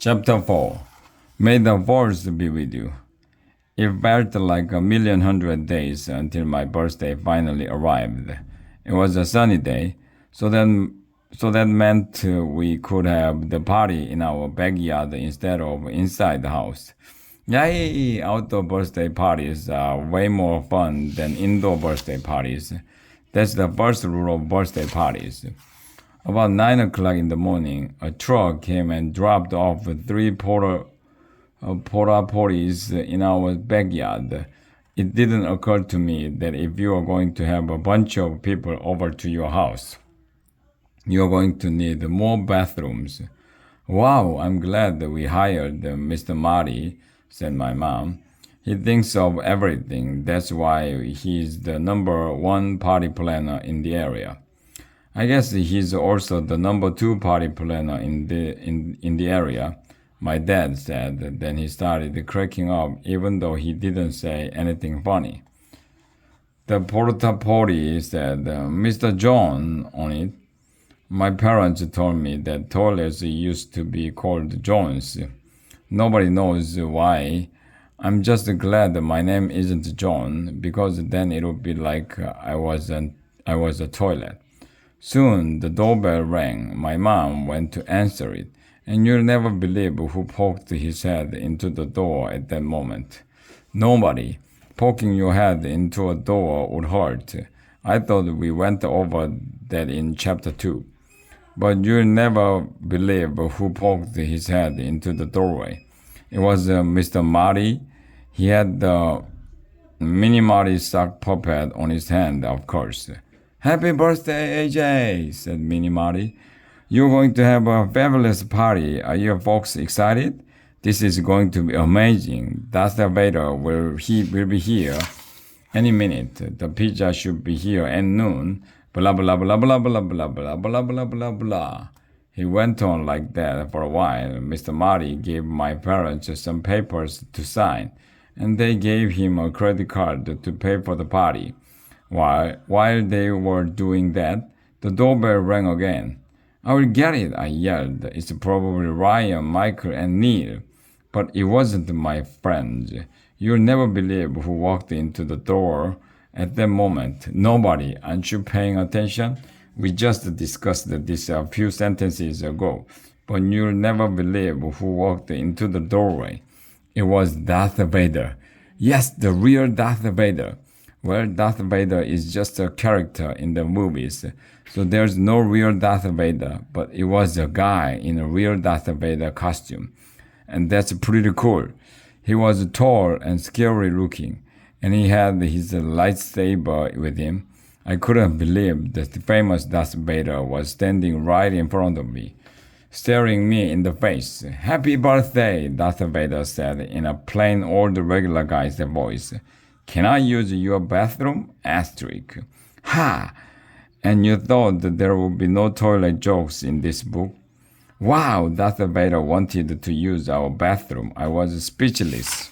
Chapter 4. May the force be with you. It felt like a million hundred days until my birthday finally arrived. It was a sunny day, so that meant we could have the party in our backyard instead of inside the house. Yay! Outdoor birthday parties are way more fun than indoor birthday parties. That's the first rule of birthday parties. About 9 o'clock in the morning, a truck came and dropped off three porta potties in our backyard. It didn't occur to me that if you are going to have a bunch of people over to your house, you're going to need more bathrooms. Wow, I'm glad that we hired Mr. Marty, said my mom. He thinks of everything. That's why he's the number one party planner in the area. I guess he's also the number two party planner in the area, my dad said. Then he started cracking up even though he didn't say anything funny. The porta potty said, Mr. John on it. My parents told me that toilets used to be called Jones. Nobody knows why. I'm just glad that my name isn't John, because then it would be like I was a toilet. Soon the doorbell rang. My mom went to answer it, and you'll never believe who poked his head into the door at that moment. Nobody. Poking your head into a door would hurt. I thought we went over that in chapter 2. But you'll never believe who poked his head into the doorway. It was Mr. Marty. He had the Mini Marty sock puppet on his hand, of course. Happy birthday, AJ, said Mini Marty. You're going to have a fabulous party. Are your folks excited? This is going to be amazing. Darth Vader will be here any minute. The pizza should be here at noon. Blah, blah, blah, blah, blah, blah, blah, blah, blah, blah, blah. He went on like that for a while. Mr. Marty gave my parents some papers to sign, and they gave him a credit card to pay for the party. While they were doing that, the doorbell rang again. I will get it, I yelled. It's probably Ryan, Michael, and Neil. But it wasn't my friends. You'll never believe who walked into the door at that moment. Nobody. Aren't you paying attention? We just discussed this a few sentences ago. But you'll never believe who walked into the doorway. It was Darth Vader. Yes, the real Darth Vader. Well, Darth Vader is just a character in the movies, so there's no real Darth Vader, but it was a guy in a real Darth Vader costume. And that's pretty cool. He was tall and scary looking, and he had his lightsaber with him. I couldn't believe that the famous Darth Vader was standing right in front of me, staring me in the face. Happy birthday, Darth Vader said in a plain old regular guy's voice. Can I use your bathroom? Asterisk. Ha! And you thought that there would be no toilet jokes in this book? Wow, Darth Vader wanted to use our bathroom. I was speechless.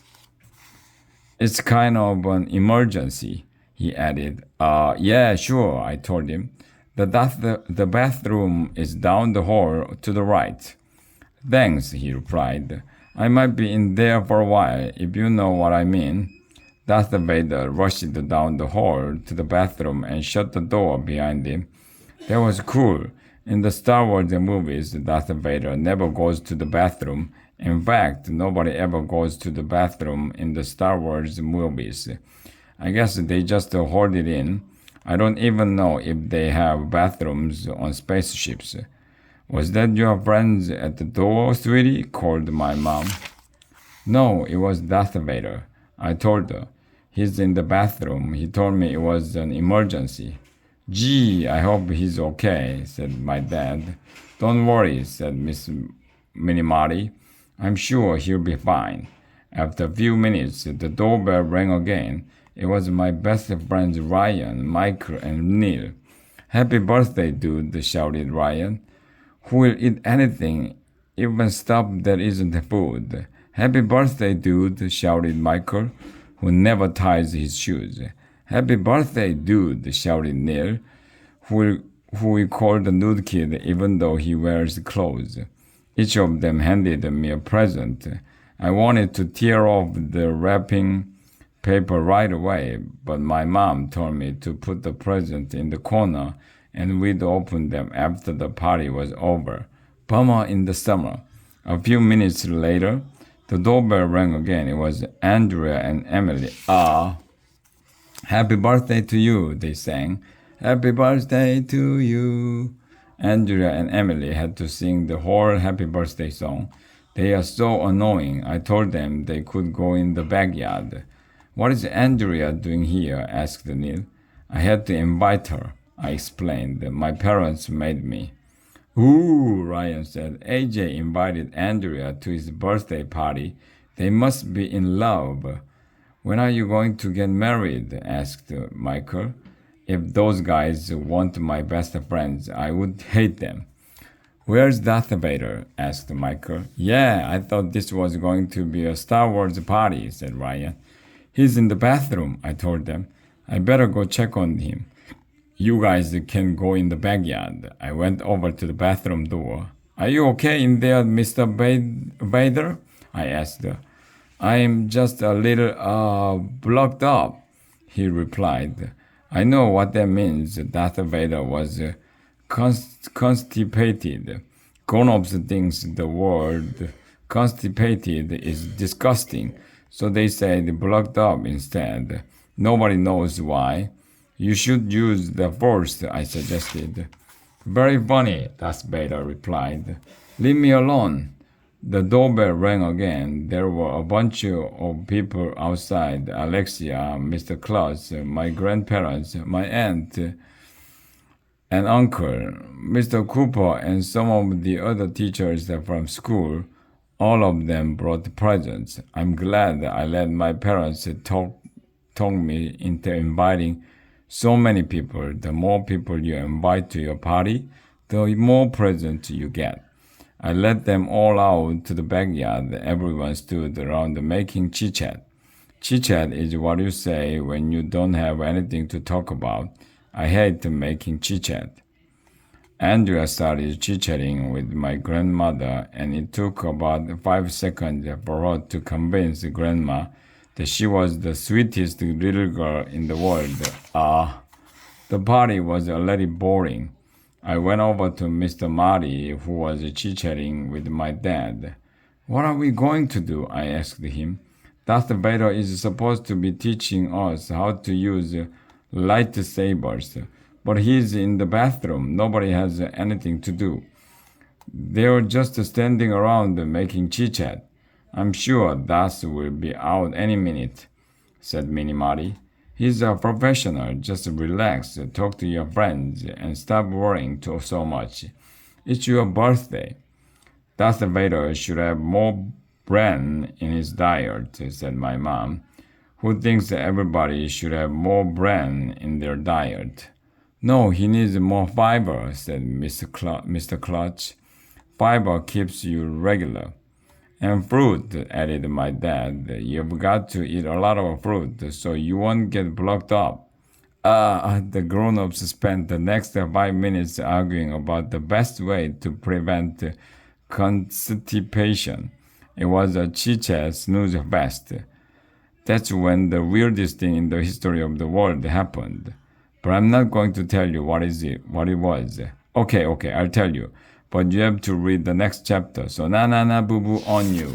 It's kind of an emergency, he added. Yeah, sure, I told him. The bathroom is down the hall to the right. Thanks, he replied. I might be in there for a while, if you know what I mean. Darth Vader rushed down the hall to the bathroom and shut the door behind him. That was cool. In the Star Wars movies, Darth Vader never goes to the bathroom. In fact, nobody ever goes to the bathroom in the Star Wars movies. I guess they just hold it in. I don't even know if they have bathrooms on spaceships. Was that your friend at the door, sweetie? Called my mom. No, it was Darth Vader. I told her. He's in the bathroom. He told me it was an emergency. Gee, I hope he's okay, said my dad. Don't worry, said Miss Minimati. I'm sure he'll be fine. After a few minutes, the doorbell rang again. It was my best friends Ryan, Michael, and Neil. Happy birthday, dude, shouted Ryan. Who will eat anything, even stuff that isn't food? Happy birthday, dude, shouted Michael, who never ties his shoes. Happy birthday, dude, shouted Neil, who we call the nude kid even though he wears clothes. Each of them handed me a present. I wanted to tear off the wrapping paper right away, but my mom told me to put the present in the corner and we'd open them after the party was over. Bummer in the summer. A few minutes later, the doorbell rang again. It was Andrea and Emily. Happy birthday to you, they sang. Happy birthday to you. Andrea and Emily had to sing the whole happy birthday song. They are so annoying. I told them they could go in the backyard. What is Andrea doing here? Asked Neil. I had to invite her, I explained. My parents made me. Ooh, Ryan said. AJ invited Andrea to his birthday party. They must be in love. When are you going to get married? Asked Michael. If those guys weren't my best friends, I would hate them. Where's Darth Vader? Asked Michael. Yeah, I thought this was going to be a Star Wars party, said Ryan. He's in the bathroom, I told them. I better go check on him. You guys can go in the backyard. I went over to the bathroom door. Are you okay in there, Mr. Vader? I asked. I'm just a little blocked up, he replied. I know what that means. Darth Vader was constipated. Grown-ups think the word constipated is disgusting, so they said blocked up instead. Nobody knows why. You should use the Force, I suggested. Very funny, Darth Vader replied. Leave me alone. The doorbell rang again. There were a bunch of people outside. Alexia, Mr. Klutz, my grandparents, my aunt and uncle, Mr. Cooper, and some of the other teachers from school. All of them brought presents. I'm glad I let my parents talk me into inviting so many people. The more people you invite to your party, the more presents you get. I let them all out to the backyard. Everyone stood around making chit-chat. Chit-chat is what you say when you don't have anything to talk about. I hate making chit-chat. Andrea started chit-chatting with my grandmother, and it took about 5 seconds for her to convince Grandma that she was the sweetest little girl in the world. The party was already boring. I went over to Mr. Marty, who was chit-chatting with my dad. What are we going to do? I asked him. Darth Vader is supposed to be teaching us how to use lightsabers, but he's in the bathroom. Nobody has anything to do. They're just standing around making chit-chat. I'm sure Darth will be out any minute, said Mini Marty. He's a professional. Just relax, talk to your friends, and stop worrying so much. It's your birthday. Darth Vader should have more bran in his diet, said my mom. Who thinks that everybody should have more bran in their diet? No, he needs more fiber, said Mr. Clutch. Fiber keeps you regular. And fruit, added my dad. You've got to eat a lot of fruit so you won't get blocked up. The grown-ups spent the next 5 minutes arguing about the best way to prevent constipation. It was a chit-chat snooze fest. That's when the weirdest thing in the history of the world happened. But I'm not going to tell you what it was. Okay, I'll tell you. But you have to read the next chapter. So na boo boo on you.